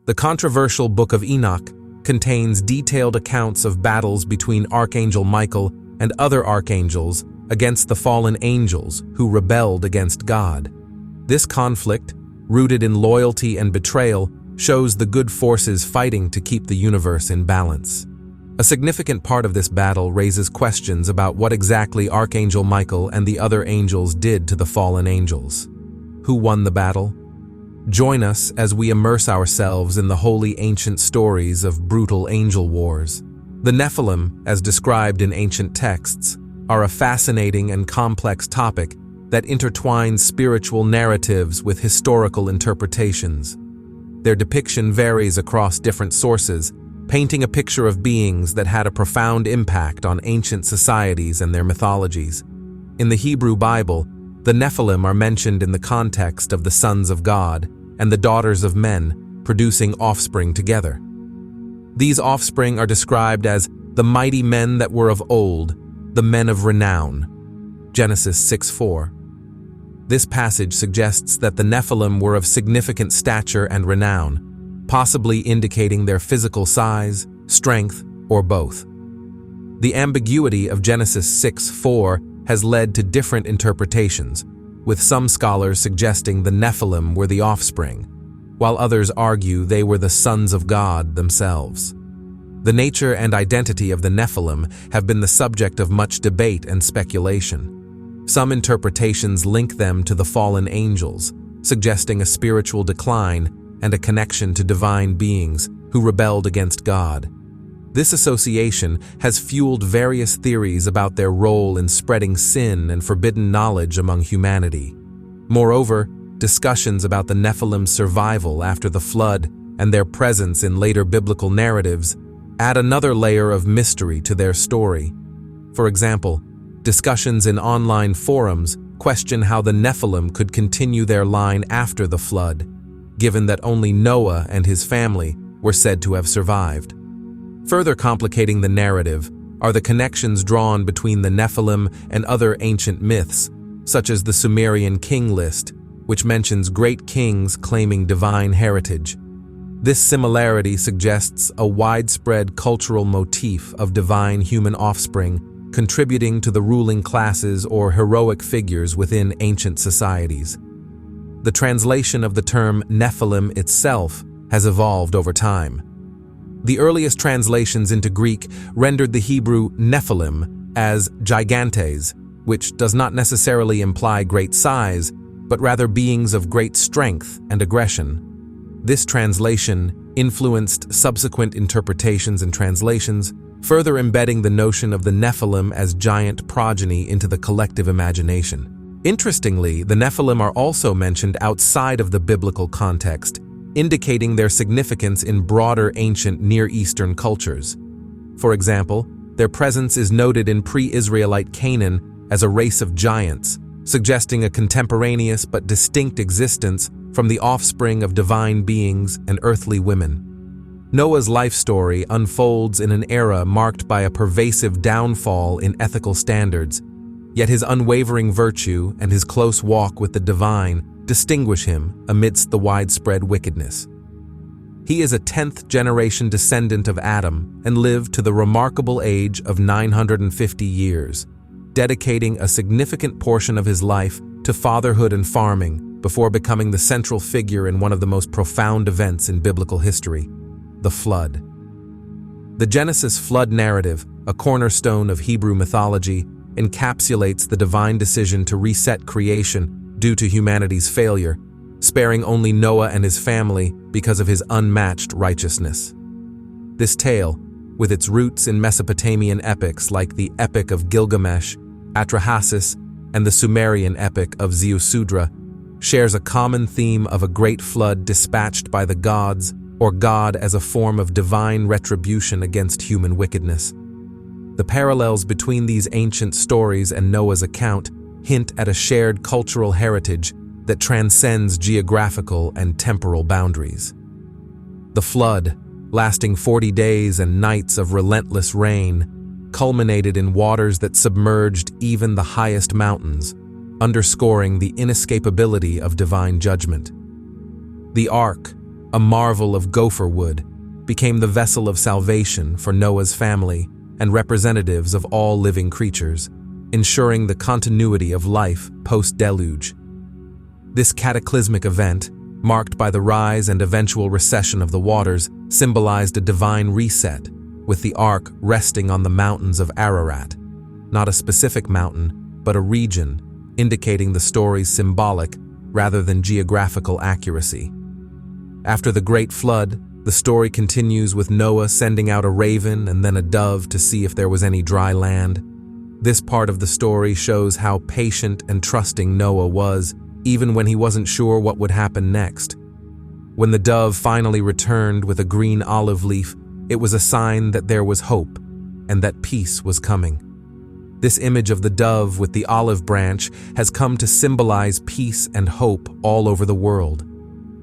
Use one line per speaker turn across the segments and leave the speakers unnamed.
The controversial Book of Enoch contains detailed accounts of battles between Archangel Michael and other archangels against the fallen angels who rebelled against God. This conflict, rooted in loyalty and betrayal, shows the good forces fighting to keep the universe in balance. A significant part of this battle raises questions about what exactly Archangel Michael and the other angels did to the fallen angels. Who won the battle? Join us as we immerse ourselves in the holy ancient stories of brutal angel wars. The Nephilim, as described in ancient texts, are a fascinating and complex topic that intertwines spiritual narratives with historical interpretations. Their depiction varies across different sources, painting a picture of beings that had a profound impact on ancient societies and their mythologies. In the Hebrew Bible, the Nephilim are mentioned in the context of the sons of God and the daughters of men, producing offspring together. These offspring are described as the mighty men that were of old, the men of renown. Genesis 6:4. This passage suggests that the Nephilim were of significant stature and renown, possibly indicating their physical size, strength, or both. The ambiguity of Genesis 6:4 has led to different interpretations, with some scholars suggesting the Nephilim were the offspring, while others argue they were the sons of God themselves. The nature and identity of the Nephilim have been the subject of much debate and speculation. Some interpretations link them to the fallen angels, suggesting a spiritual decline and a connection to divine beings who rebelled against God. This association has fueled various theories about their role in spreading sin and forbidden knowledge among humanity. Moreover, discussions about the Nephilim's survival after the flood and their presence in later biblical narratives add another layer of mystery to their story. For example, discussions in online forums question how the Nephilim could continue their line after the flood, given that only Noah and his family were said to have survived. Further complicating the narrative are the connections drawn between the Nephilim and other ancient myths, such as the Sumerian king list, which mentions great kings claiming divine heritage. This similarity suggests a widespread cultural motif of divine human offspring contributing to the ruling classes or heroic figures within ancient societies. The translation of the term Nephilim itself has evolved over time. The earliest translations into Greek rendered the Hebrew Nephilim as gigantes, which does not necessarily imply great size, but rather beings of great strength and aggression. This translation influenced subsequent interpretations and translations, further embedding the notion of the Nephilim as giant progeny into the collective imagination. Interestingly, the Nephilim are also mentioned outside of the biblical context, indicating their significance in broader ancient Near Eastern cultures. For example, their presence is noted in pre-Israelite Canaan as a race of giants, suggesting a contemporaneous but distinct existence from the offspring of divine beings and earthly women. Noah's life story unfolds in an era marked by a pervasive downfall in ethical standards, yet his unwavering virtue and his close walk with the divine distinguish him amidst the widespread wickedness. He is a 10th-generation descendant of Adam and lived to the remarkable age of 950 years, dedicating a significant portion of his life to fatherhood and farming before becoming the central figure in one of the most profound events in biblical history, the flood. The Genesis flood narrative, a cornerstone of Hebrew mythology, encapsulates the divine decision to reset creation due to humanity's failure, sparing only Noah and his family because of his unmatched righteousness. This tale, with its roots in Mesopotamian epics like the Epic of Gilgamesh, Atrahasis, and the Sumerian epic of Ziusudra, shares a common theme of a great flood dispatched by the gods or God as a form of divine retribution against human wickedness. The parallels between these ancient stories and Noah's account hint at a shared cultural heritage that transcends geographical and temporal boundaries. The flood, lasting 40 days and nights of relentless rain, culminated in waters that submerged even the highest mountains, underscoring the inescapability of divine judgment. The Ark, a marvel of gopher wood, became the vessel of salvation for Noah's family and representatives of all living creatures, ensuring the continuity of life post-deluge. This cataclysmic event, marked by the rise and eventual recession of the waters, symbolized a divine reset, with the ark resting on the mountains of Ararat, not a specific mountain, but a region, indicating the story's symbolic rather than geographical accuracy. After the Great Flood, the story continues with Noah sending out a raven and then a dove to see if there was any dry land. This part of the story shows how patient and trusting Noah was, even when he wasn't sure what would happen next. When the dove finally returned with a green olive leaf, it was a sign that there was hope and that peace was coming. This image of the dove with the olive branch has come to symbolize peace and hope all over the world.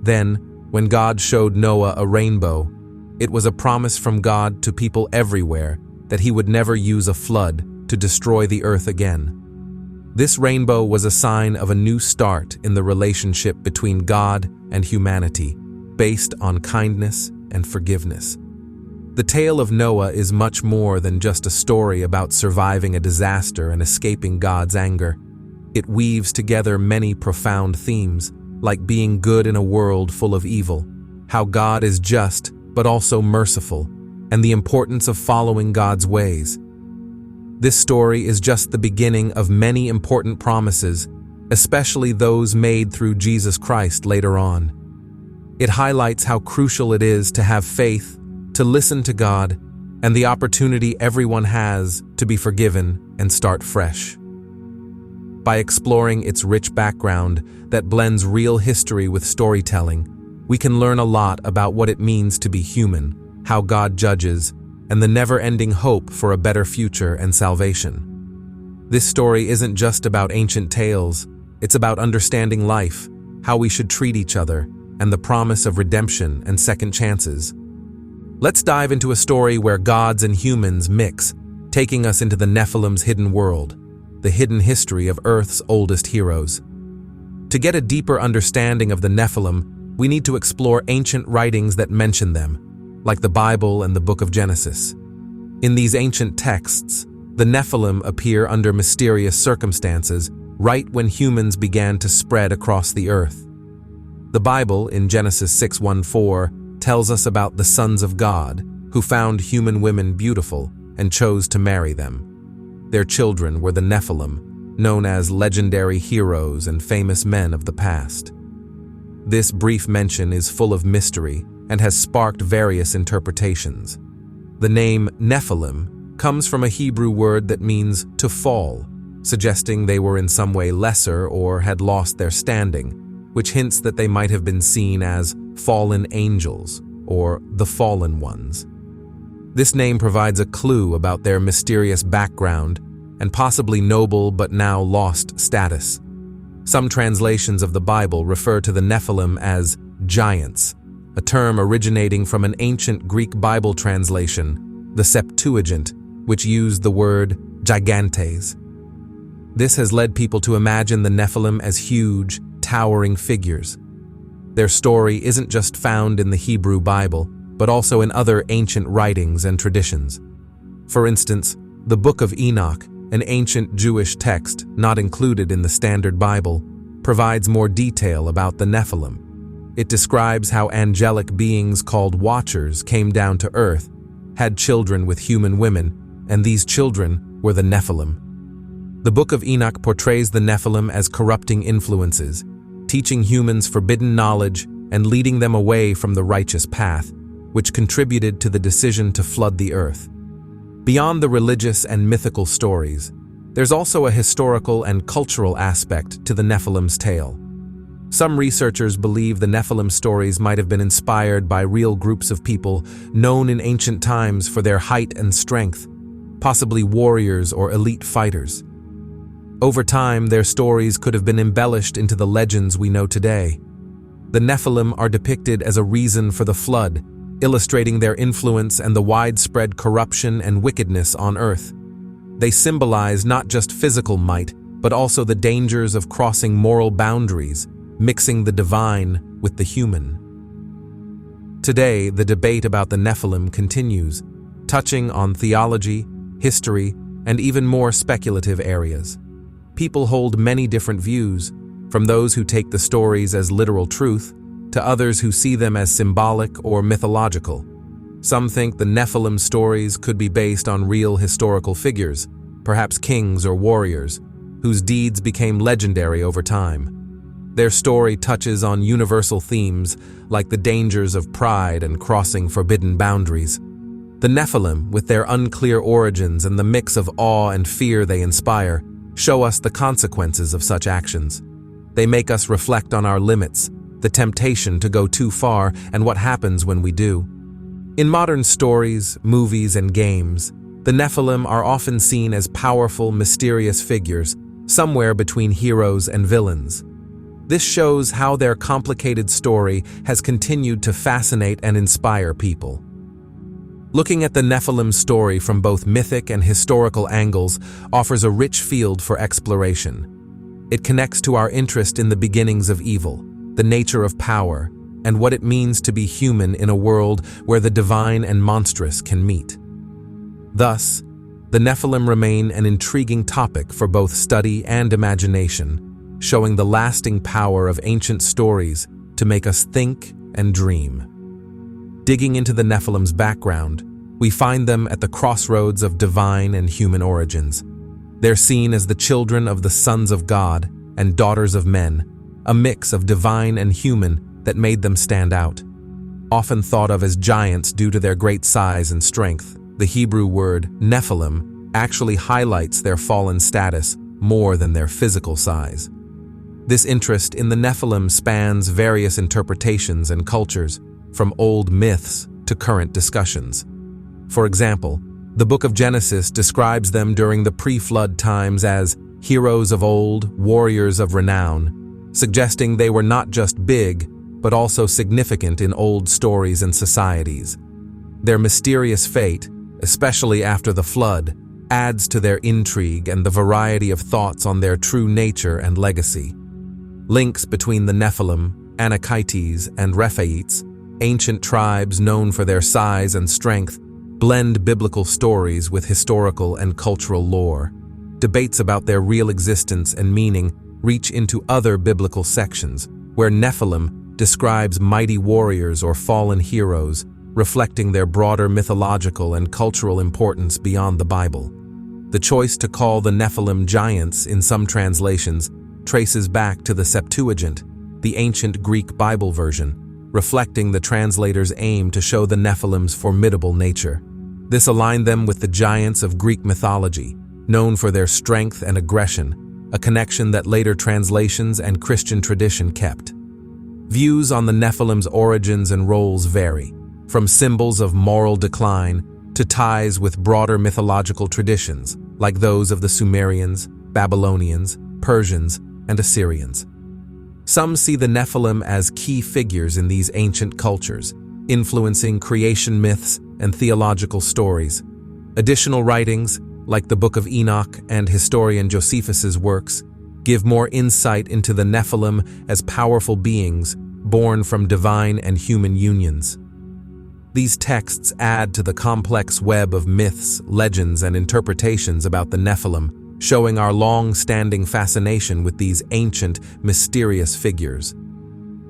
Then, when God showed Noah a rainbow, it was a promise from God to people everywhere that he would never use a flood to destroy the earth again. This rainbow was a sign of a new start in the relationship between God and humanity, based on kindness and forgiveness. The tale of Noah is much more than just a story about surviving a disaster and escaping God's anger. It weaves together many profound themes, like being good in a world full of evil, how God is just but also merciful, and the importance of following God's ways. This story is just the beginning of many important promises, especially those made through Jesus Christ later on. It highlights how crucial it is to have faith, to listen to God, and the opportunity everyone has to be forgiven and start fresh. By exploring its rich background that blends real history with storytelling, we can learn a lot about what it means to be human, how God judges, and the never-ending hope for a better future and salvation. This story isn't just about ancient tales, it's about understanding life, how we should treat each other, and the promise of redemption and second chances. Let's dive into a story where gods and humans mix, taking us into the Nephilim's hidden world, the hidden history of Earth's oldest heroes. To get a deeper understanding of the Nephilim, we need to explore ancient writings that mention them, like the Bible and the Book of Genesis. In these ancient texts, the Nephilim appear under mysterious circumstances right when humans began to spread across the earth. The Bible, in Genesis 6:1-4, tells us about the sons of God, who found human women beautiful and chose to marry them. Their children were the Nephilim, known as legendary heroes and famous men of the past. This brief mention is full of mystery and has sparked various interpretations. The name Nephilim comes from a Hebrew word that means to fall, suggesting they were in some way lesser or had lost their standing, which hints that they might have been seen as fallen angels or the fallen ones. This name provides a clue about their mysterious background and possibly noble but now lost status. Some translations of the Bible refer to the Nephilim as giants, a term originating from an ancient Greek Bible translation, the Septuagint, which used the word gigantes. This has led people to imagine the Nephilim as huge, towering figures. Their story isn't just found in the Hebrew Bible, but also in other ancient writings and traditions. For instance, the Book of Enoch, an ancient Jewish text not included in the Standard Bible, provides more detail about the Nephilim. It describes how angelic beings called Watchers came down to earth, had children with human women, and these children were the Nephilim. The Book of Enoch portrays the Nephilim as corrupting influences, teaching humans forbidden knowledge and leading them away from the righteous path, which contributed to the decision to flood the earth. Beyond the religious and mythical stories, there's also a historical and cultural aspect to the Nephilim's tale. Some researchers believe the Nephilim stories might have been inspired by real groups of people known in ancient times for their height and strength, possibly warriors or elite fighters. Over time, their stories could have been embellished into the legends we know today. The Nephilim are depicted as a reason for the flood, illustrating their influence and the widespread corruption and wickedness on earth. They symbolize not just physical might, but also the dangers of crossing moral boundaries, mixing the divine with the human. Today, the debate about the Nephilim continues, touching on theology, history, and even more speculative areas. People hold many different views, from those who take the stories as literal truth to others who see them as symbolic or mythological. Some think the Nephilim stories could be based on real historical figures, perhaps kings or warriors, whose deeds became legendary over time. Their story touches on universal themes like the dangers of pride and crossing forbidden boundaries. The Nephilim, with their unclear origins and the mix of awe and fear they inspire, show us the consequences of such actions. They make us reflect on our limits, the temptation to go too far, and what happens when we do. In modern stories, movies, and games, the Nephilim are often seen as powerful, mysterious figures, somewhere between heroes and villains. This shows how their complicated story has continued to fascinate and inspire people. Looking at the Nephilim story from both mythic and historical angles offers a rich field for exploration. It connects to our interest in the beginnings of evil, the nature of power, and what it means to be human in a world where the divine and monstrous can meet. Thus, the Nephilim remain an intriguing topic for both study and imagination, showing the lasting power of ancient stories to make us think and dream. Digging into the Nephilim's background, we find them at the crossroads of divine and human origins. They're seen as the children of the sons of God and daughters of men, a mix of divine and human that made them stand out. Often thought of as giants due to their great size and strength, the Hebrew word Nephilim actually highlights their fallen status more than their physical size. This interest in the Nephilim spans various interpretations and cultures, from old myths to current discussions. For example, the book of Genesis describes them during the pre-flood times as heroes of old, warriors of renown, suggesting they were not just big, but also significant in old stories and societies. Their mysterious fate, especially after the flood, adds to their intrigue and the variety of thoughts on their true nature and legacy. Links between the Nephilim, Anakites, and Rephaites, ancient tribes known for their size and strength, blend biblical stories with historical and cultural lore. Debates about their real existence and meaning reach into other biblical sections, where Nephilim describes mighty warriors or fallen heroes, reflecting their broader mythological and cultural importance beyond the Bible. The choice to call the Nephilim giants in some translations traces back to the Septuagint, the ancient Greek Bible version, reflecting the translator's aim to show the Nephilim's formidable nature. This aligned them with the giants of Greek mythology, known for their strength and aggression, a connection that later translations and Christian tradition kept. Views on the Nephilim's origins and roles vary, from symbols of moral decline to ties with broader mythological traditions, like those of the Sumerians, Babylonians, Persians, and Assyrians. Some see the Nephilim as key figures in these ancient cultures, influencing creation myths and theological stories. Additional writings, like the Book of Enoch and historian Josephus's works, give more insight into the Nephilim as powerful beings born from divine and human unions. These texts add to the complex web of myths, legends, and interpretations about the Nephilim, showing our long-standing fascination with these ancient, mysterious figures.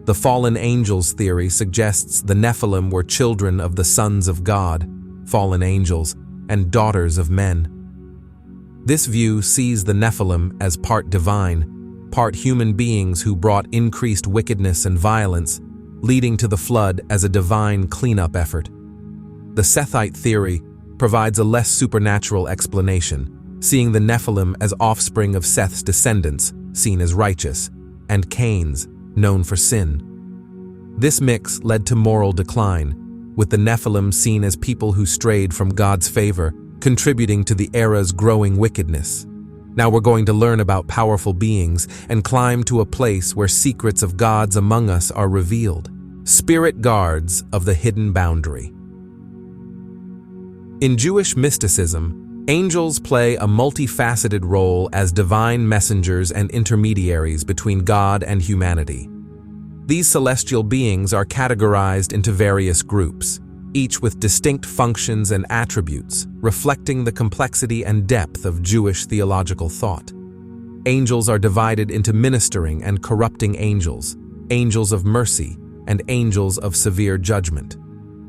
The fallen angels theory suggests the Nephilim were children of the sons of God, fallen angels, and daughters of men. This view sees the Nephilim as part divine, part human beings who brought increased wickedness and violence, leading to the flood as a divine cleanup effort. The Sethite theory provides a less supernatural explanation, seeing the Nephilim as offspring of Seth's descendants, seen as righteous, and Cain's, known for sin. This mix led to moral decline, with the Nephilim seen as people who strayed from God's favor, contributing to the era's growing wickedness. Now we're going to learn about powerful beings and climb to a place where secrets of gods among us are revealed. Spirit guards of the hidden boundary. In Jewish mysticism, angels play a multifaceted role as divine messengers and intermediaries between God and humanity. These celestial beings are categorized into various groups, each with distinct functions and attributes, reflecting the complexity and depth of Jewish theological thought. Angels are divided into ministering and corrupting angels, angels of mercy, and angels of severe judgment.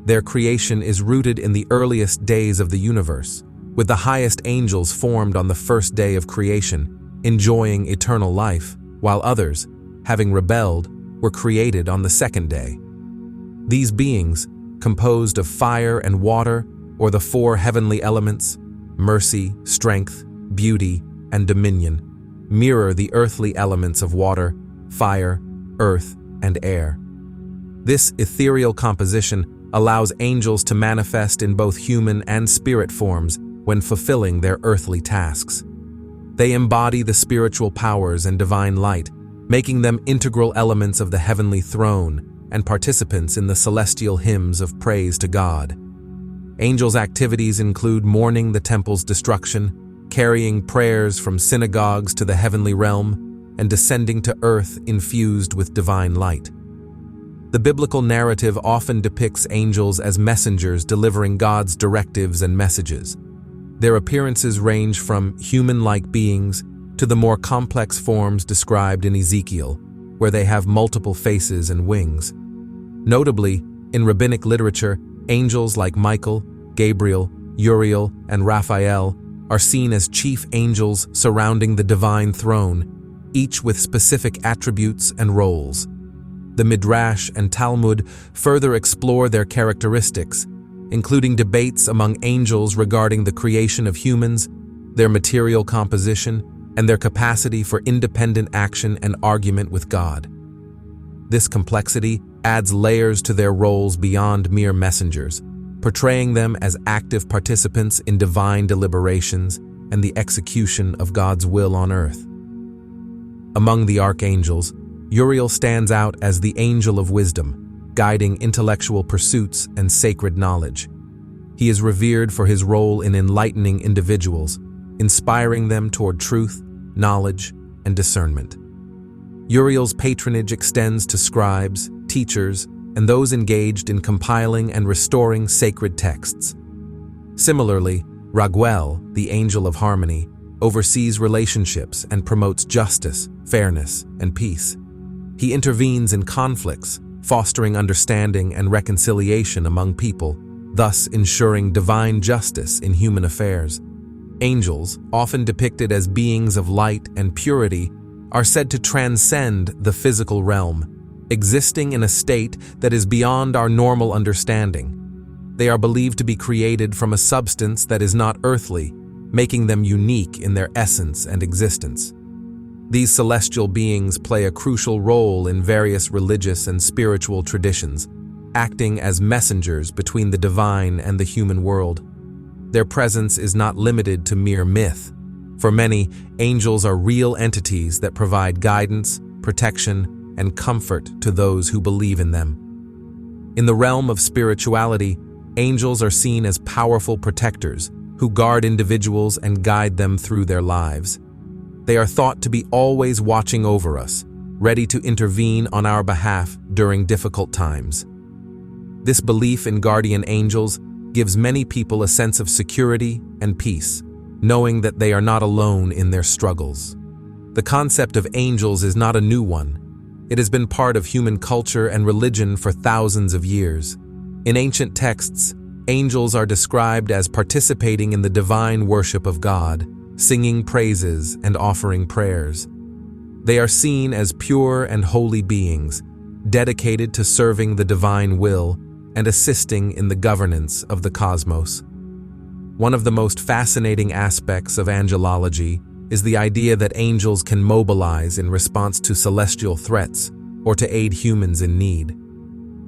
Their creation is rooted in the earliest days of the universe, with the highest angels formed on the first day of creation, enjoying eternal life, while others, having rebelled, were created on the second day. These beings, composed of fire and water, or the four heavenly elements, mercy, strength, beauty, and dominion, mirror the earthly elements of water, fire, earth, and air. This ethereal composition allows angels to manifest in both human and spirit forms when fulfilling their earthly tasks. They embody the spiritual powers and divine light, making them integral elements of the heavenly throne and participants in the celestial hymns of praise to God. Angels' activities include mourning the temple's destruction, carrying prayers from synagogues to the heavenly realm, and descending to earth infused with divine light. The biblical narrative often depicts angels as messengers delivering God's directives and messages. Their appearances range from human-like beings to the more complex forms described in Ezekiel, where they have multiple faces and wings. Notably, in rabbinic literature, angels like Michael, Gabriel, Uriel, and Raphael are seen as chief angels surrounding the divine throne, each with specific attributes and roles. The Midrash and Talmud further explore their characteristics, including debates among angels regarding the creation of humans, their material composition, and their capacity for independent action and argument with God. This complexity adds layers to their roles beyond mere messengers, portraying them as active participants in divine deliberations and the execution of God's will on earth. Among the archangels, Uriel stands out as the angel of wisdom, guiding intellectual pursuits and sacred knowledge. He is revered for his role in enlightening individuals, inspiring them toward truth, knowledge, and discernment. Uriel's patronage extends to scribes, teachers, and those engaged in compiling and restoring sacred texts. Similarly, Raguel, the angel of harmony, oversees relationships and promotes justice, fairness, and peace. He intervenes in conflicts, fostering understanding and reconciliation among people, thus ensuring divine justice in human affairs. Angels, often depicted as beings of light and purity, are said to transcend the physical realm, existing in a state that is beyond our normal understanding. They are believed to be created from a substance that is not earthly, making them unique in their essence and existence. These celestial beings play a crucial role in various religious and spiritual traditions, acting as messengers between the divine and the human world. Their presence is not limited to mere myth. For many, angels are real entities that provide guidance, protection, and comfort to those who believe in them. In the realm of spirituality, angels are seen as powerful protectors who guard individuals and guide them through their lives. They are thought to be always watching over us, ready to intervene on our behalf during difficult times. This belief in guardian angels gives many people a sense of security and peace, knowing that they are not alone in their struggles. The concept of angels is not a new one. It has been part of human culture and religion for thousands of years. In ancient texts, angels are described as participating in the divine worship of God, singing praises and offering prayers. They are seen as pure and holy beings, dedicated to serving the divine will and assisting in the governance of the cosmos. One of the most fascinating aspects of angelology is the idea that angels can mobilize in response to celestial threats or to aid humans in need.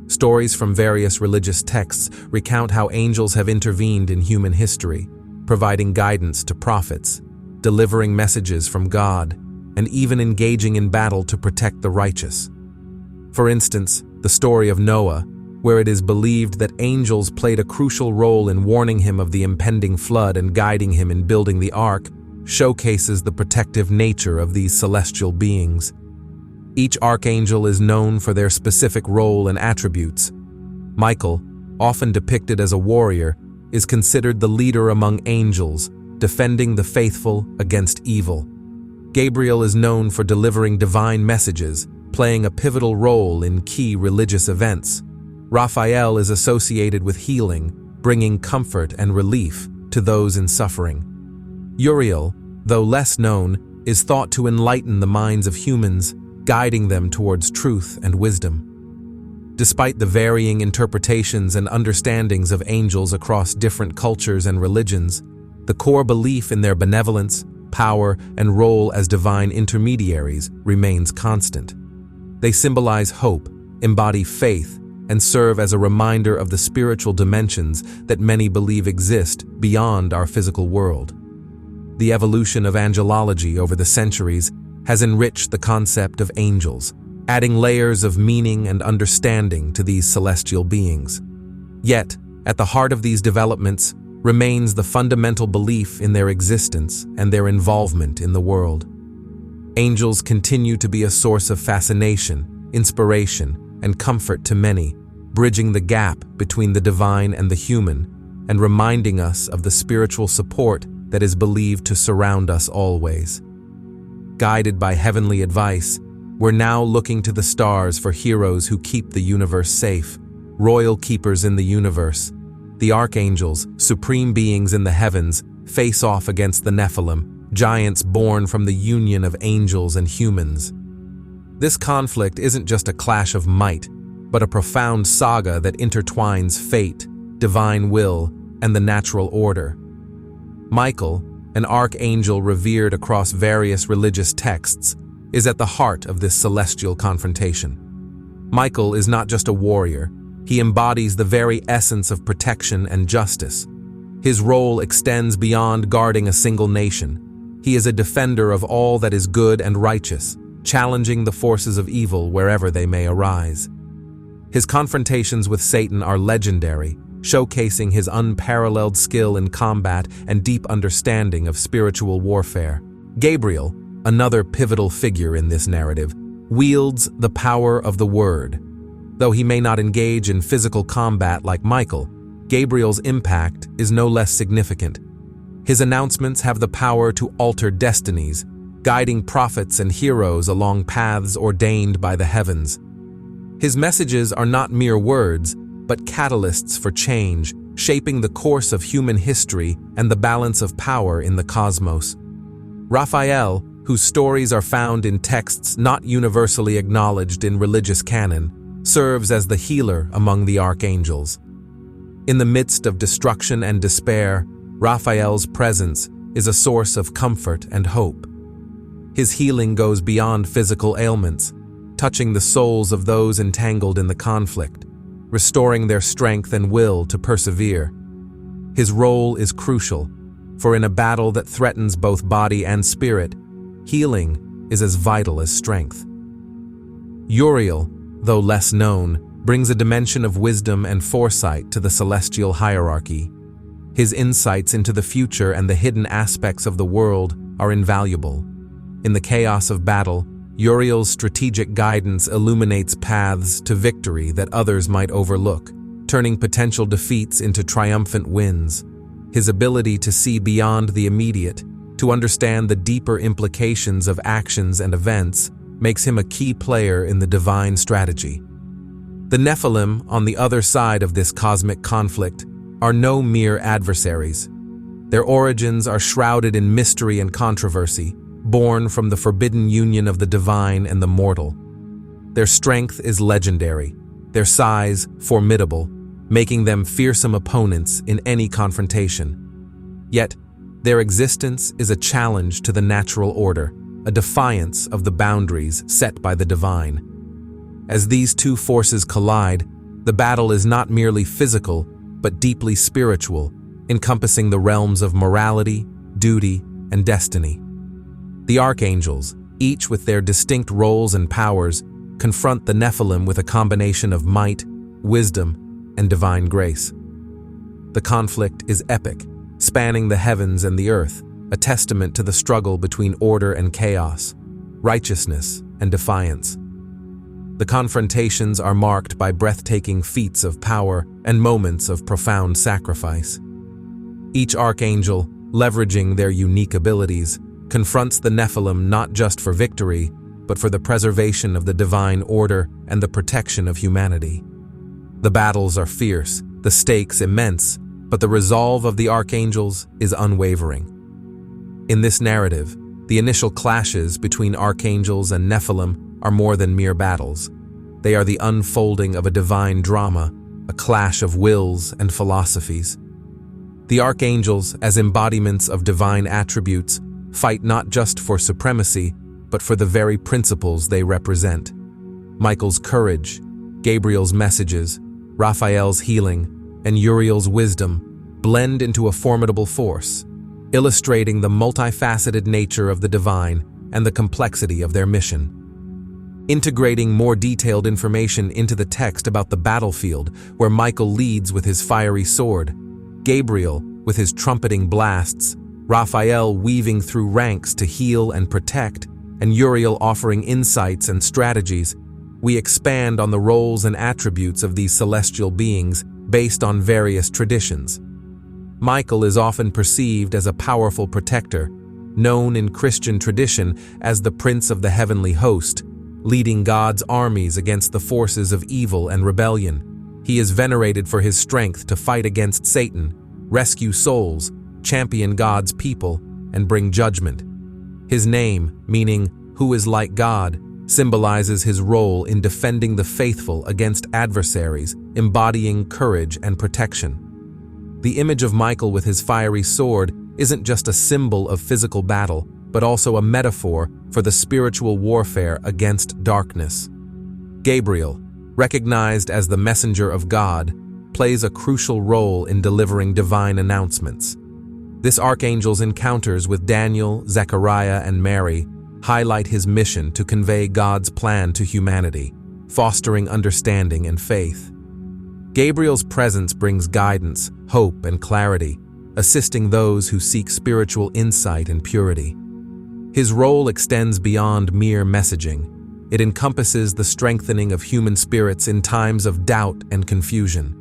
Stories from various religious texts recount how angels have intervened in human history, providing guidance to prophets, delivering messages from God, and even engaging in battle to protect the righteous. For instance, the story of Noah, where it is believed that angels played a crucial role in warning him of the impending flood and guiding him in building the ark, showcases the protective nature of these celestial beings. Each archangel is known for their specific role and attributes. Michael, often depicted as a warrior, is considered the leader among angels, defending the faithful against evil. Gabriel is known for delivering divine messages, playing a pivotal role in key religious events. Raphael is associated with healing, bringing comfort and relief to those in suffering. Uriel, though less known, is thought to enlighten the minds of humans, guiding them towards truth and wisdom. Despite the varying interpretations and understandings of angels across different cultures and religions, the core belief in their benevolence, power, and role as divine intermediaries remains constant. They symbolize hope, embody faith, and serve as a reminder of the spiritual dimensions that many believe exist beyond our physical world. The evolution of angelology over the centuries has enriched the concept of angels, adding layers of meaning and understanding to these celestial beings. Yet, at the heart of these developments remains the fundamental belief in their existence and their involvement in the world. Angels continue to be a source of fascination, inspiration, and comfort to many, bridging the gap between the divine and the human, and reminding us of the spiritual support that is believed to surround us always. Guided by heavenly advice, we're now looking to the stars for heroes who keep the universe safe, royal keepers in the universe. The archangels, supreme beings in the heavens, face off against the Nephilim, giants born from the union of angels and humans. This conflict isn't just a clash of might, but a profound saga that intertwines fate, divine will, and the natural order. Michael, an archangel revered across various religious texts, is at the heart of this celestial confrontation. Michael is not just a warrior, he embodies the very essence of protection and justice. His role extends beyond guarding a single nation. He is a defender of all that is good and righteous, challenging the forces of evil wherever they may arise. His confrontations with Satan are legendary, showcasing his unparalleled skill in combat and deep understanding of spiritual warfare. Gabriel, another pivotal figure in this narrative, wields the power of the word. Though he may not engage in physical combat like Michael, Gabriel's impact is no less significant. His announcements have the power to alter destinies, guiding prophets and heroes along paths ordained by the heavens. His messages are not mere words, but catalysts for change, shaping the course of human history and the balance of power in the cosmos. Raphael, whose stories are found in texts not universally acknowledged in religious canon, serves as the healer among the archangels. In the midst of destruction and despair, Raphael's presence is a source of comfort and hope. His healing goes beyond physical ailments, touching the souls of those entangled in the conflict, restoring their strength and will to persevere. His role is crucial, for in a battle that threatens both body and spirit, healing is as vital as strength. Uriel, though less known, brings a dimension of wisdom and foresight to the celestial hierarchy. His insights into the future and the hidden aspects of the world are invaluable. In the chaos of battle, Uriel's strategic guidance illuminates paths to victory that others might overlook, turning potential defeats into triumphant wins. His ability to see beyond the immediate, to understand the deeper implications of actions and events, makes him a key player in the divine strategy. The Nephilim, on the other side of this cosmic conflict, are no mere adversaries. Their origins are shrouded in mystery and controversy, born from the forbidden union of the divine and the mortal. Their strength is legendary, their size formidable, making them fearsome opponents in any confrontation. Yet, their existence is a challenge to the natural order, a defiance of the boundaries set by the divine. As these two forces collide, the battle is not merely physical, but deeply spiritual, encompassing the realms of morality, duty, and destiny. The archangels, each with their distinct roles and powers, confront the Nephilim with a combination of might, wisdom, and divine grace. The conflict is epic, spanning the heavens and the earth, a testament to the struggle between order and chaos, righteousness and defiance. The confrontations are marked by breathtaking feats of power and moments of profound sacrifice. Each archangel, leveraging their unique abilities, confronts the Nephilim not just for victory, but for the preservation of the divine order and the protection of humanity. The battles are fierce, the stakes immense, but the resolve of the archangels is unwavering. In this narrative, the initial clashes between archangels and Nephilim are more than mere battles. They are the unfolding of a divine drama, a clash of wills and philosophies. The archangels, as embodiments of divine attributes, fight not just for supremacy, but for the very principles they represent. Michael's courage, Gabriel's messages, Raphael's healing, and Uriel's wisdom blend into a formidable force, illustrating the multifaceted nature of the divine and the complexity of their mission. Integrating more detailed information into the text about the battlefield, where Michael leads with his fiery sword, Gabriel with his trumpeting blasts, Raphael weaving through ranks to heal and protect, and Uriel offering insights and strategies, we expand on the roles and attributes of these celestial beings based on various traditions. Michael is often perceived as a powerful protector, known in Christian tradition as the Prince of the Heavenly Host, leading God's armies against the forces of evil and rebellion. He is venerated for his strength to fight against Satan, rescue souls, champion God's people, and bring judgment. His name, meaning "who is like God," symbolizes his role in defending the faithful against adversaries, embodying courage and protection. The image of Michael with his fiery sword isn't just a symbol of physical battle, but also a metaphor for the spiritual warfare against darkness. Gabriel, recognized as the messenger of God, plays a crucial role in delivering divine announcements. This archangel's encounters with Daniel, Zechariah, and Mary highlight his mission to convey God's plan to humanity, fostering understanding and faith. Gabriel's presence brings guidance, hope, and clarity, assisting those who seek spiritual insight and purity. His role extends beyond mere messaging. It encompasses the strengthening of human spirits in times of doubt and confusion.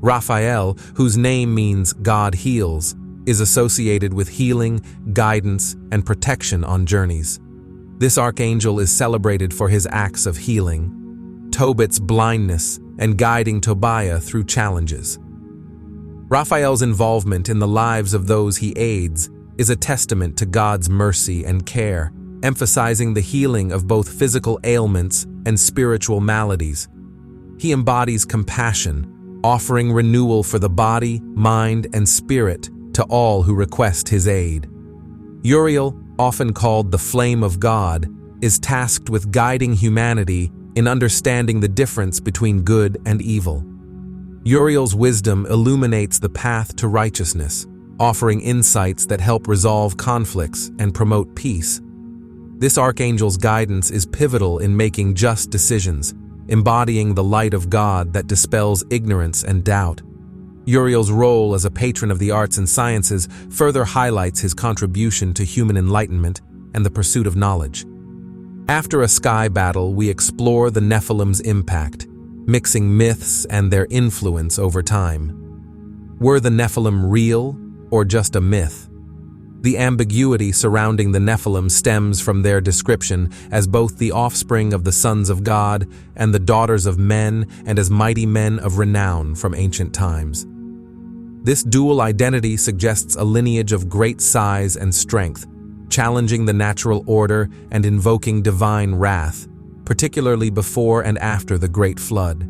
Raphael, whose name means God heals, is associated with healing, guidance, and protection on journeys. This archangel is celebrated for his acts of healing, Tobit's blindness, and guiding Tobiah through challenges. Raphael's involvement in the lives of those he aids is a testament to God's mercy and care, emphasizing the healing of both physical ailments and spiritual maladies. He embodies compassion, offering renewal for the body, mind, and spirit to all who request his aid. Uriel, often called the Flame of God, is tasked with guiding humanity in understanding the difference between good and evil. Uriel's wisdom illuminates the path to righteousness, offering insights that help resolve conflicts and promote peace. This archangel's guidance is pivotal in making just decisions, embodying the light of God that dispels ignorance and doubt. Uriel's role as a patron of the arts and sciences further highlights his contribution to human enlightenment and the pursuit of knowledge. After a sky battle, we explore the Nephilim's impact, mixing myths and their influence over time. Were the Nephilim real or just a myth? The ambiguity surrounding the Nephilim stems from their description as both the offspring of the sons of God and the daughters of men, and as mighty men of renown from ancient times. This dual identity suggests a lineage of great size and strength, challenging the natural order and invoking divine wrath, particularly before and after the Great Flood.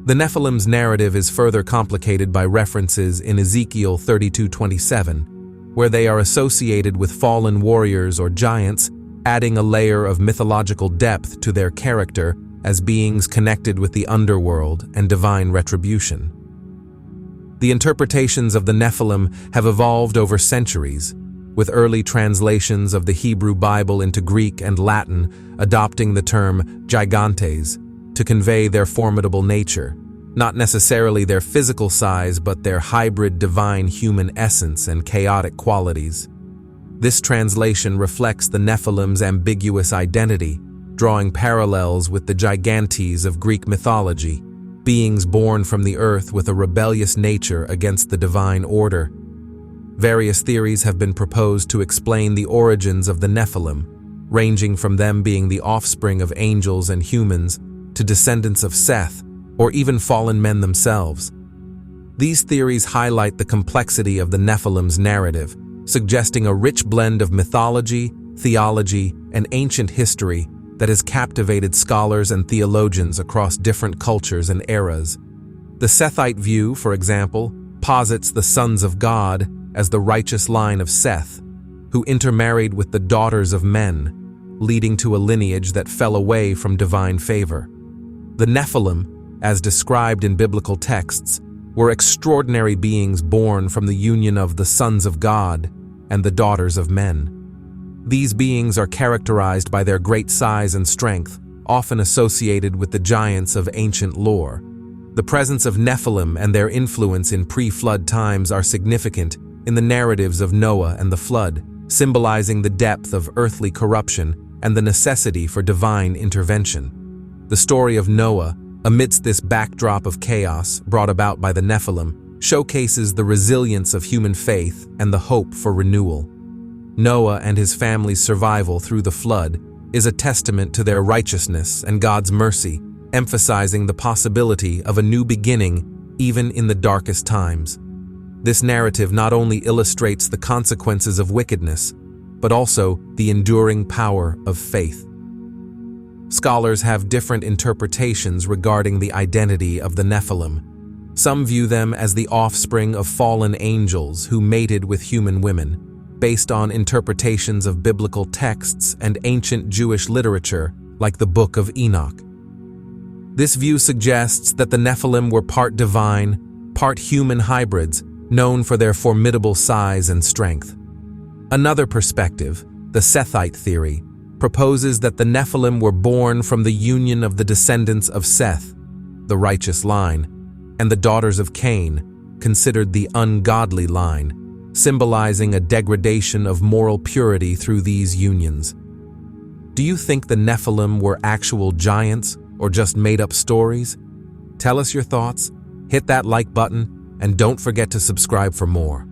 The Nephilim's narrative is further complicated by references in Ezekiel 32:27, where they are associated with fallen warriors or giants, adding a layer of mythological depth to their character as beings connected with the underworld and divine retribution. The interpretations of the Nephilim have evolved over centuries, with early translations of the Hebrew Bible into Greek and Latin adopting the term gigantes to convey their formidable nature, not necessarily their physical size but their hybrid divine human essence and chaotic qualities. This translation reflects the Nephilim's ambiguous identity, drawing parallels with the gigantes of Greek mythology, beings born from the earth with a rebellious nature against the divine order. Various theories have been proposed to explain the origins of the Nephilim, ranging from them being the offspring of angels and humans to descendants of Seth, or even fallen men themselves. These theories highlight the complexity of the Nephilim's narrative, suggesting a rich blend of mythology, theology, and ancient history that has captivated scholars and theologians across different cultures and eras. The Sethite view, for example, posits the sons of God as the righteous line of Seth, who intermarried with the daughters of men, leading to a lineage that fell away from divine favor. The Nephilim, as described in biblical texts, were extraordinary beings born from the union of the sons of God and the daughters of men. These beings are characterized by their great size and strength, often associated with the giants of ancient lore. The presence of Nephilim and their influence in pre-flood times are significant in the narratives of Noah and the flood, symbolizing the depth of earthly corruption and the necessity for divine intervention. The story of Noah, amidst this backdrop of chaos brought about by the Nephilim, showcases the resilience of human faith and the hope for renewal. Noah and his family's survival through the flood is a testament to their righteousness and God's mercy, emphasizing the possibility of a new beginning even in the darkest times. This narrative not only illustrates the consequences of wickedness, but also the enduring power of faith. Scholars have different interpretations regarding the identity of the Nephilim. Some view them as the offspring of fallen angels who mated with human women, based on interpretations of biblical texts and ancient Jewish literature like the Book of Enoch. This view suggests that the Nephilim were part divine, part human hybrids, known for their formidable size and strength. Another perspective, the Sethite theory, proposes that the Nephilim were born from the union of the descendants of Seth, the righteous line, and the daughters of Cain, considered the ungodly line, symbolizing a degradation of moral purity through these unions. Do you think the Nephilim were actual giants or just made-up stories? Tell us your thoughts, hit that like button, and don't forget to subscribe for more.